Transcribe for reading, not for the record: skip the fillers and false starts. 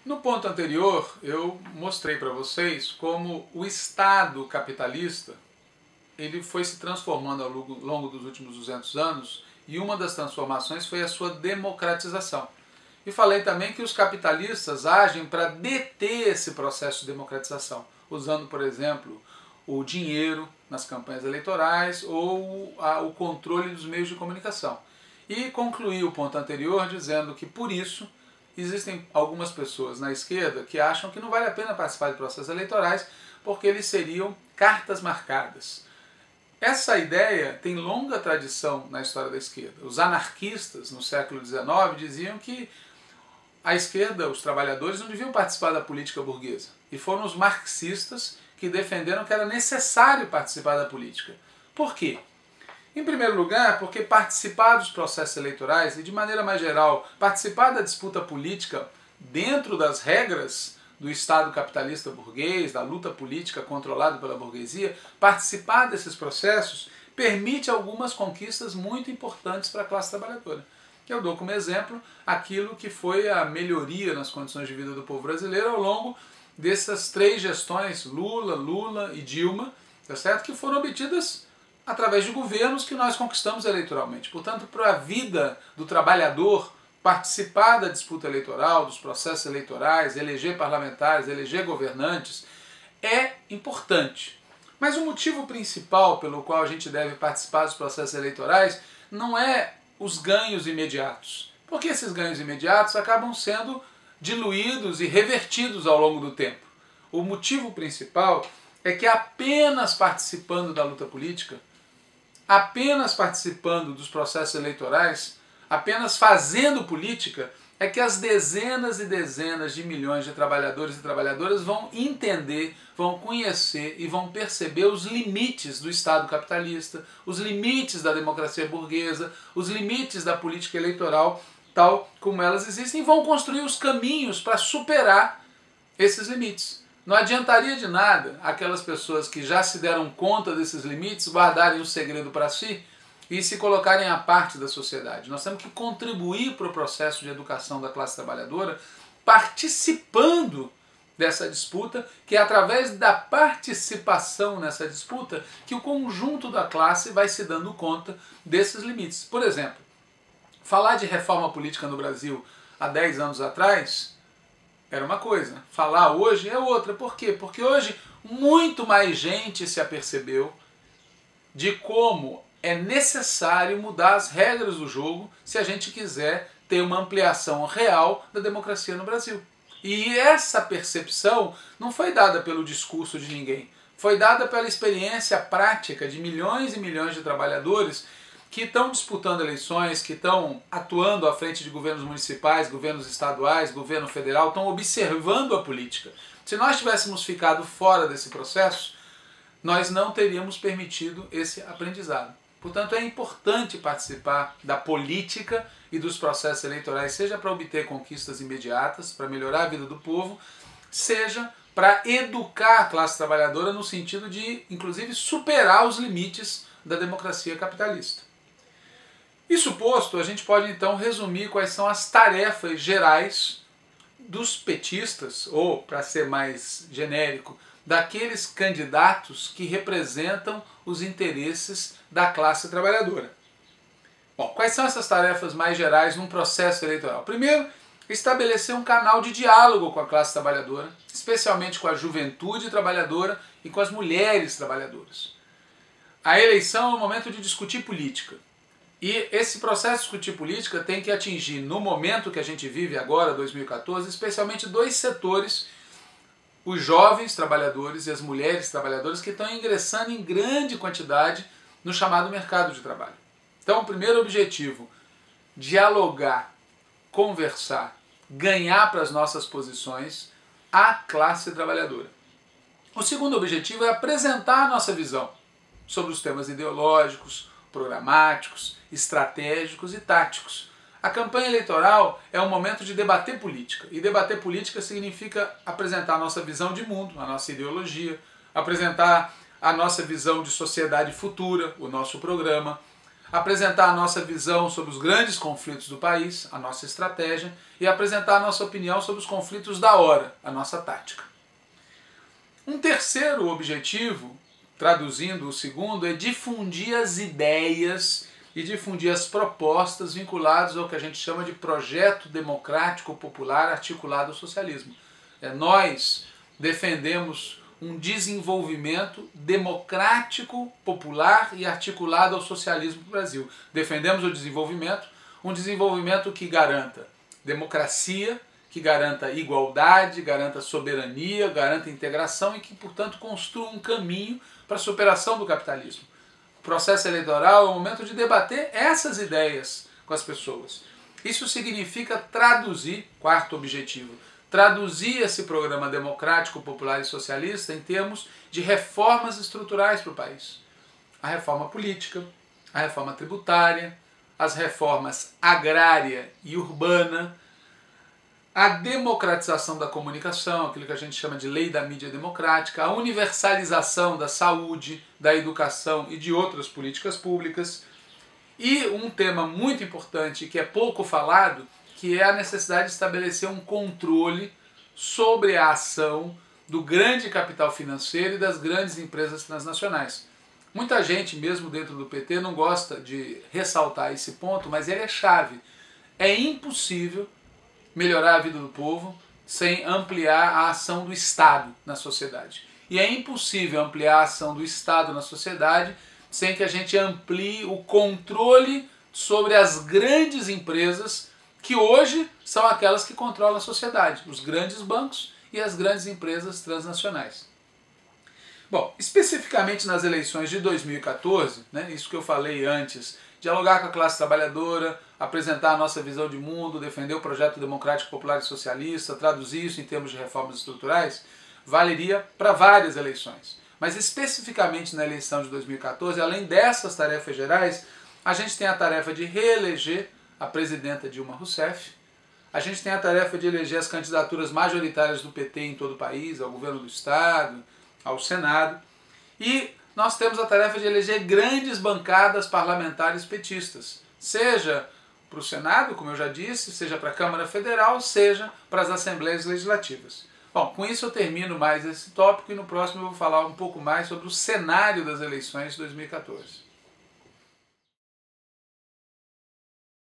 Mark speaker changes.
Speaker 1: No ponto anterior, eu mostrei para vocês como o Estado capitalista ele foi se transformando ao longo dos últimos 200 anos e uma das transformações foi a sua democratização. E falei também que os capitalistas agem para deter esse processo de democratização, usando, por exemplo, o dinheiro nas campanhas eleitorais ou o controle dos meios de comunicação. E concluí o ponto anterior dizendo que, por isso, existem algumas pessoas na esquerda que acham que não vale a pena participar de processos eleitorais porque eles seriam cartas marcadas. Essa ideia tem longa tradição na história da esquerda. Os anarquistas, no século XIX, diziam que a esquerda, os trabalhadores, não deviam participar da política burguesa. E foram os marxistas que defenderam que era necessário participar da política. Por quê? Em primeiro lugar, porque participar dos processos eleitorais e, de maneira mais geral, participar da disputa política dentro das regras do Estado capitalista burguês, da luta política controlada pela burguesia, participar desses processos permite algumas conquistas muito importantes para a classe trabalhadora. Eu dou como exemplo aquilo que foi a melhoria nas condições de vida do povo brasileiro ao longo dessas 3 gestões, Lula e Dilma, tá certo? Que foram obtidas através de governos que nós conquistamos eleitoralmente. Portanto, para a vida do trabalhador, participar da disputa eleitoral, dos processos eleitorais, eleger parlamentares, eleger governantes, é importante. Mas o motivo principal pelo qual a gente deve participar dos processos eleitorais não é os ganhos imediatos. Porque esses ganhos imediatos acabam sendo diluídos e revertidos ao longo do tempo. O motivo principal é que apenas participando da luta política, apenas participando dos processos eleitorais, apenas fazendo política, é que as dezenas e dezenas de milhões de trabalhadores e trabalhadoras vão entender, vão conhecer e vão perceber os limites do Estado capitalista, os limites da democracia burguesa, os limites da política eleitoral, tal como elas existem, e vão construir os caminhos para superar esses limites. Não adiantaria de nada aquelas pessoas que já se deram conta desses limites guardarem o segredo para si e se colocarem à parte da sociedade. Nós temos que contribuir para o processo de educação da classe trabalhadora participando dessa disputa, que é através da participação nessa disputa que o conjunto da classe vai se dando conta desses limites. Por exemplo, falar de reforma política no Brasil há 10 anos atrás era uma coisa, falar hoje é outra. Por quê? Porque hoje muito mais gente se apercebeu de como é necessário mudar as regras do jogo se a gente quiser ter uma ampliação real da democracia no Brasil. E essa percepção não foi dada pelo discurso de ninguém, foi dada pela experiência prática de milhões e milhões de trabalhadores que estão disputando eleições, que estão atuando à frente de governos municipais, governos estaduais, governo federal, estão observando a política. Se nós tivéssemos ficado fora desse processo, nós não teríamos permitido esse aprendizado. Portanto, é importante participar da política e dos processos eleitorais, seja para obter conquistas imediatas, para melhorar a vida do povo, seja para educar a classe trabalhadora no sentido de, inclusive, superar os limites da democracia capitalista. Isso posto, a gente pode então resumir quais são as tarefas gerais dos petistas, ou, para ser mais genérico, daqueles candidatos que representam os interesses da classe trabalhadora. Bom, quais são essas tarefas mais gerais num processo eleitoral? Primeiro, estabelecer um canal de diálogo com a classe trabalhadora, especialmente com a juventude trabalhadora e com as mulheres trabalhadoras. A eleição é um momento de discutir política. E esse processo de discutir política tem que atingir, no momento que a gente vive agora, 2014, especialmente 2 setores: os jovens trabalhadores e as mulheres trabalhadoras que estão ingressando em grande quantidade no chamado mercado de trabalho. Então, o primeiro objetivo, dialogar, conversar, ganhar para as nossas posições a classe trabalhadora. O segundo objetivo é apresentar a nossa visão sobre os temas ideológicos, programáticos, estratégicos e táticos. A campanha eleitoral é um momento de debater política. E debater política significa apresentar a nossa visão de mundo, a nossa ideologia, apresentar a nossa visão de sociedade futura, o nosso programa, apresentar a nossa visão sobre os grandes conflitos do país, a nossa estratégia, e apresentar a nossa opinião sobre os conflitos da hora, a nossa tática. Um terceiro objetivo, traduzindo o segundo, é difundir as ideias e difundir as propostas vinculadas ao que a gente chama de projeto democrático popular articulado ao socialismo. Nós defendemos um desenvolvimento democrático, popular e articulado ao socialismo do Brasil. Defendemos o desenvolvimento, um desenvolvimento que garanta democracia, que garanta igualdade, garanta soberania, garanta integração e que, portanto, construa um caminho para a superação do capitalismo. O processo eleitoral é o momento de debater essas ideias com as pessoas. Isso significa traduzir, quarto objetivo, traduzir esse programa democrático, popular e socialista em termos de reformas estruturais para o país. A reforma política, a reforma tributária, as reformas agrária e urbana, a democratização da comunicação, aquilo que a gente chama de lei da mídia democrática, a universalização da saúde, da educação e de outras políticas públicas. E um tema muito importante que é pouco falado, que é a necessidade de estabelecer um controle sobre a ação do grande capital financeiro e das grandes empresas transnacionais. Muita gente, mesmo dentro do PT, não gosta de ressaltar esse ponto, mas ele é chave. É impossível melhorar a vida do povo sem ampliar a ação do Estado na sociedade. E é impossível ampliar a ação do Estado na sociedade sem que a gente amplie o controle sobre as grandes empresas que hoje são aquelas que controlam a sociedade, os grandes bancos e as grandes empresas transnacionais. Bom, especificamente nas eleições de 2014, isso que eu falei antes, dialogar com a classe trabalhadora, apresentar a nossa visão de mundo, defender o projeto democrático, popular e socialista, traduzir isso em termos de reformas estruturais, valeria para várias eleições. Mas especificamente na eleição de 2014, além dessas tarefas gerais, a gente tem a tarefa de reeleger a presidenta Dilma Rousseff, a gente tem a tarefa de eleger as candidaturas majoritárias do PT em todo o país, ao governo do Estado, ao Senado, e nós temos a tarefa de eleger grandes bancadas parlamentares petistas, seja para o Senado, como eu já disse, seja para a Câmara Federal, seja para as Assembleias Legislativas. Bom, com isso eu termino mais esse tópico e no próximo eu vou falar um pouco mais sobre o cenário das eleições de 2014.